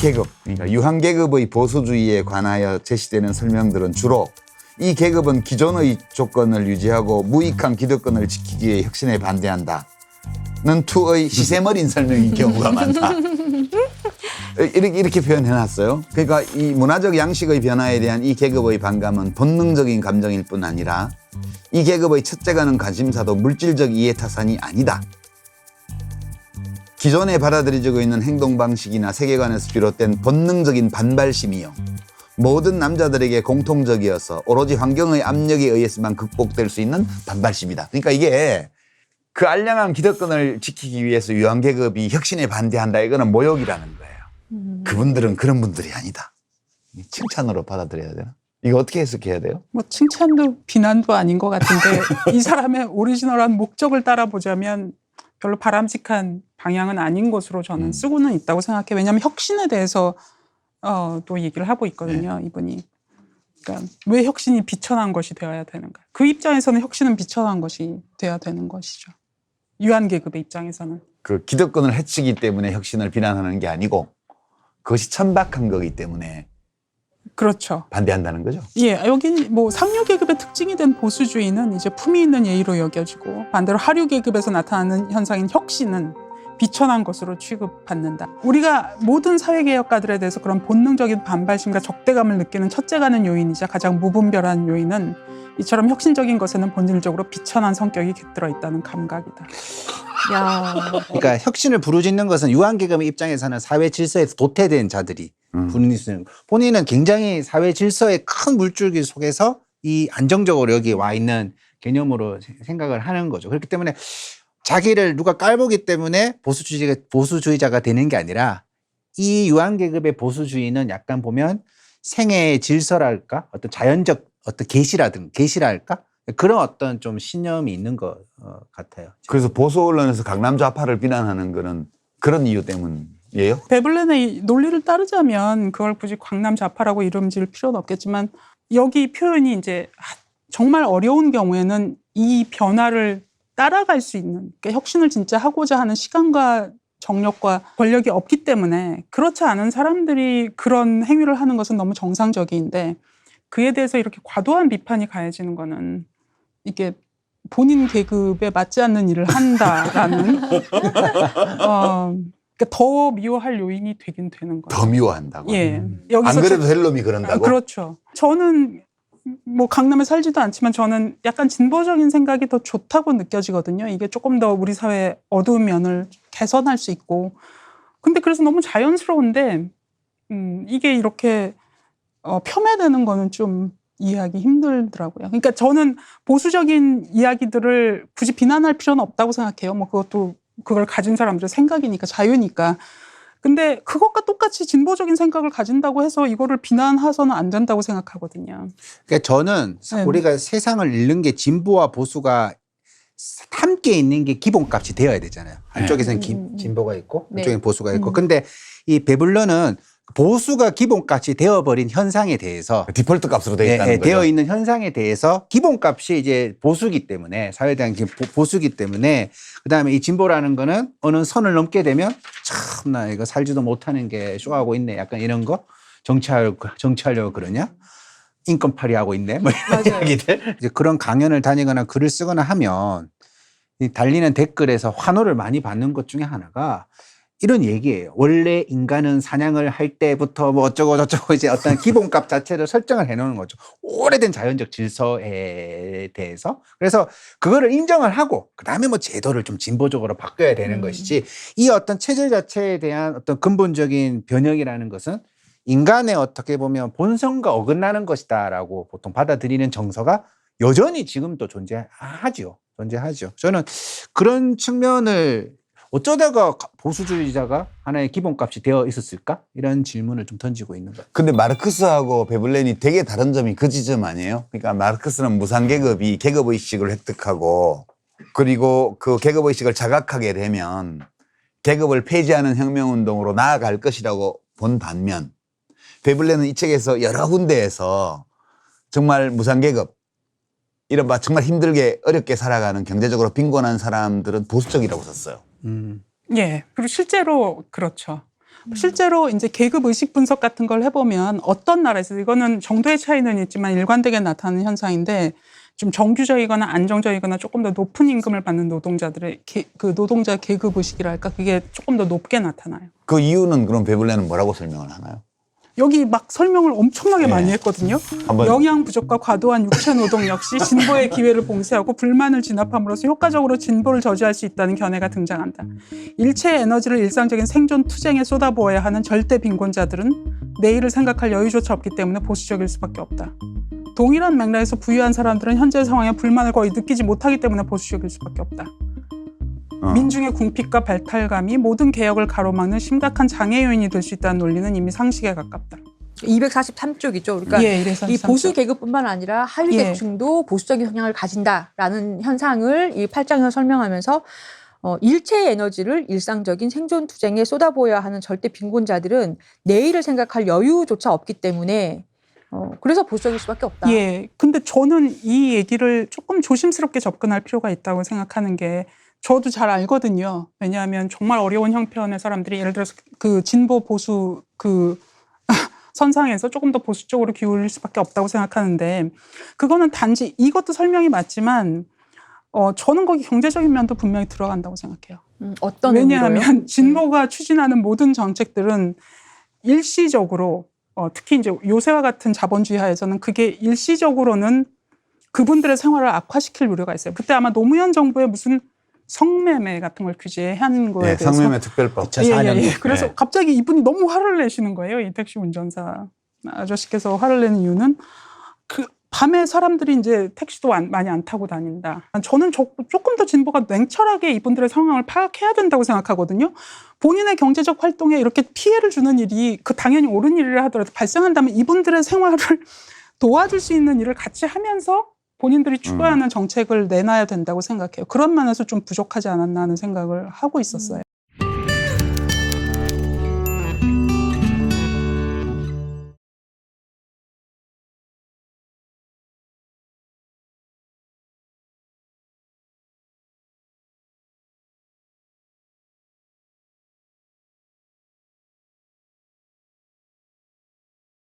계급, 그러니까 유한계급의 보수주의에 관하여 제시되는 설명들은 주로 이 계급은 기존의 조건을 유지하고 무익한 기득권을 지키기 위해 혁신에 반대한다는 투의 시샘어린 설명인 경우가 많다. 이렇게 표현해놨어요. 그러니까 이 문화적 양식의 변화에 대한 이 계급의 반감은 본능적인 감정일 뿐 아니라 이 계급의 첫째가는 관심사도 물질적 이해타산이 아니다. 기존에 받아들여지고 있는 행동 방식이나 세계관에서 비롯된 본능적인 반발심이요. 모든 남자들에게 공통적이어서 오로지 환경의 압력에 의해서만 극복될 수 있는 반발심이다. 그러니까 이게 그 알량한 기득권을 지키기 위해서 유한계급이 혁신에 반대한다. 이거는 모욕이라는 거예요. 그분들은 그런 분들이 아니다. 칭찬으로 받아들여야 되나? 이거 어떻게 해석해야 돼요? 뭐 칭찬도 비난도 아닌 것 같은데 이 사람의 오리지널한 목적을 따라보자면 별로 바람직한 방향은 아닌 것으로 저는 쓰고는 있다고 생각해요. 왜냐하면 혁신에 대해서 또 얘기를 하고 있거든요. 네. 이분이. 그러니까 왜 혁신이 비천한 것이 되어야 되는가. 그 입장에서는 혁신은 비천한 것이 되어야 되는 것이죠. 유한계급의 입장에서는. 그 기득권을 해치기 때문에 혁신을 비난하는 게 아니고 그것이 천박한 거기 때문에 그렇죠. 반대한다는 거죠. 예, 여기 뭐 상류 계급의 특징이 된 보수주의는 이제 품위 있는 예의로 여겨지고 반대로 하류 계급에서 나타나는 현상인 혁신은 비천한 것으로 취급받는다. 우리가 모든 사회개혁가들에 대해서 그런 본능적인 반발심과 적대감을 느끼는 첫째가는 요인이자 가장 무분별한 요인은 이처럼 혁신적인 것에는 본질적으로 비천한 성격이 깃들어 있다는 감각이다. 야. 그러니까 혁신을 부르짖는 것은 유한계급의 입장에서는 사회 질서에서 도태된 자들이 부르짖는 본인은 굉장히 사회 질서의 큰 물줄기 속에서 이 안정적으로 여기 와 있는 개념으로 생각을 하는 거죠. 그렇기 때문에 자기를 누가 깔보기 때문에 보수주의자가 되는 게 아니라 이 유한계급의 보수주의는 약간 보면 생애의 질서랄까? 어떤 자연적 어떤 계시랄까? 그런 어떤 좀 신념이 있는 것 같아요. 그래서 보수 언론에서 강남 좌파를 비난하는 거는 그런 이유 때문이에요? 베블렌의 논리를 따르자면 그걸 굳이 강남 좌파라고 이름 지을 필요는 없겠지만 여기 표현이 이제 정말 어려운 경우에는 이 변화를 따라갈 수 있는 그러니까 혁신을 진짜 하고자 하는 시간과 정력과 권력이 없기 때문에 그렇지 않은 사람들이 그런 행위를 하는 것은 너무 정상적인데 그에 대해서 이렇게 과도한 비판이 가해지는 거는 이게 본인 계급에 맞지 않는 일을 한다라는 그러니까 더 미워할 요인이 되긴 되는 거예요. 더 미워한다고? 예. 안 그래도 될 놈이 그런다고? 그렇죠. 저는 뭐 강남에 살지도 않지만 저는 약간 진보적인 생각이 더 좋다고 느껴지거든요. 이게 조금 더 우리 사회의 어두운 면을 개선할 수 있고. 근데 그래서 너무 자연스러운데 이게 이렇게 폄훼되는 거는 좀 이해하기 힘들더라고요. 그러니까 저는 보수적인 이야기들을 굳이 비난할 필요는 없다고 생각해요. 뭐 그것도 그걸 가진 사람들의 생각이니까 자유니까. 근데 그것과 똑같이 진보적인 생각을 가진다고 해서 이거를 비난해서는 안 된다고 생각하거든요. 그러니까 저는 우리가 세상을 읽는 게 진보와 보수가 함께 있는 게 기본값이 되어야 되잖아요. 한쪽에서는 진보가 있고 한쪽에는 보수가 있고. 근데 이 베블런은 보수가 기본값이 되어버린 현상에 대해서 디폴트 값으로 되어 있다는 거죠. 되어 있는 현상에 대해서 기본값이 이제 보수기 때문에 사회에 대한 보수기 때문에 그다음에 이 진보라는 거는 어느 선을 넘게 되면 참나 이거 살지도 못하는 게 쇼하고 있네 약간 이런 거 정치하려고 그러냐 인권팔이 하고 있네 뭐 이런 이야기들 이제 그런 강연을 다니거나 글을 쓰거나 하면 이 달리는 댓글에서 환호를 많이 받는 것 중에 하나가 이런 얘기예요. 원래 인간은 사냥을 할 때부터 뭐 어쩌고 저쩌고 이제 어떤 기본값 자체를 설정을 해놓는 거죠. 오래된 자연적 질서에 대해서. 그래서 그거를 인정을 하고 그다음에 뭐 제도를 좀 진보적으로 바꿔야 되는 것이지 이 어떤 체제 자체에 대한 어떤 근본적인 변혁이라는 것은 인간의 어떻게 보면 본성과 어긋나는 것이다라고 보통 받아들이는 정서가 여전히 지금도 존재하죠. 저는 그런 측면을 어쩌다가 보수주의자가 하나의 기본값이 되어 있었을까? 이런 질문을 좀 던지고 있는 거예요. 근데 마르크스하고 베블렌이 되게 다른 점이 그 지점 아니에요? 그러니까 마르크스는 무상계급이 계급의식을 획득하고 그리고 그 계급의식을 자각하게 되면 계급을 폐지하는 혁명운동으로 나아갈 것이라고 본 반면 베블렌은 이 책에서 여러 군데에서 정말 무상계급 이른바 정말 힘들게 어렵게 살아가는 경제적으로 빈곤한 사람들은 보수적이라고 썼어요. 예. 그리고 실제로 그렇죠. 실제로 이제 계급 의식 분석 같은 걸 해보면 어떤 나라에서 이거는 정도의 차이는 있지만 일관되게 나타나는 현상인데 좀 정규적이거나 안정적이거나 조금 더 높은 임금을 받는 노동자들의 그 노동자 계급 의식이랄까 그게 조금 더 높게 나타나요. 그 이유는 그럼 베블레는 뭐라고 설명을 하나요? 여기 막 설명을 엄청나게 네. 많이 했거든요. 한번 영양 부족과 과도한 육체 노동 역시 진보의 기회를 봉쇄하고 불만을 진압함으로써 효과적으로 진보를 저지할 수 있다는 견해가 등장한다. 일체의 에너지를 일상적인 생존 투쟁에 쏟아부어야 하는 절대 빈곤자들은 내일을 생각할 여유조차 없기 때문에 보수적일 수밖에 없다. 동일한 맥락에서 부유한 사람들은 현재 상황에 불만을 거의 느끼지 못하기 때문에 보수적일 수밖에 없다. 민중의 궁핍과 발탈감이 모든 개혁을 가로막는 심각한 장애 요인이 될 수 있다는 논리는 이미 상식에 가깝다. 243쪽이죠. 그러니까 예, 이래서 이 보수 계급뿐만 아니라 하위 예. 계층도 보수적인 성향을 가진다라는 현상을 이 8장에서 설명하면서 일체의 에너지를 일상적인 생존 투쟁에 쏟아부어야 하는 절대 빈곤자들은 내일을 생각할 여유조차 없기 때문에 그래서 보수적일 수밖에 없다. 예. 근데 저는 이 얘기를 조금 조심스럽게 접근할 필요가 있다고 생각하는 게 저도 잘 알거든요. 왜냐하면 정말 어려운 형편의 사람들이 예를 들어서 그 진보 보수 그 선상에서 조금 더 보수적으로 기울일 수밖에 없다고 생각하는데 그거는 단지 이것도 설명이 맞지만 저는 거기 경제적인 면도 분명히 들어간다고 생각해요. 어떤 왜냐하면 의미로요? 진보가 추진하는 모든 정책들은 일시적으로 특히 이제 요새와 같은 자본주의 하에서는 그게 일시적으로는 그분들의 생활을 악화시킬 우려가 있어요. 그때 아마 노무현 정부의 무슨 성매매 같은 걸 규제한 거에 네, 대해서 성매매 특별법. 2004년도. 그래서 네. 갑자기 이분이 너무 화를 내시는 거예요. 이 택시 운전사 아저씨께서 화를 내는 이유는 그 밤에 사람들이 이제 택시도 많이 안 타고 다닌다. 저는 조금 더 진보가 냉철하게 이분들의 상황을 파악해야 된다고 생각하거든요. 본인의 경제적 활동에 이렇게 피해를 주는 일이 그 당연히 옳은 일이라 하더라도 발생한다면 이분들의 생활을 도와줄 수 있는 일을 같이 하면서 본인들이 추구하는 정책을 내놔야 된다고 생각해요. 그런 면에서 좀 부족하지 않았나 하는 생각을 하고 있었어요.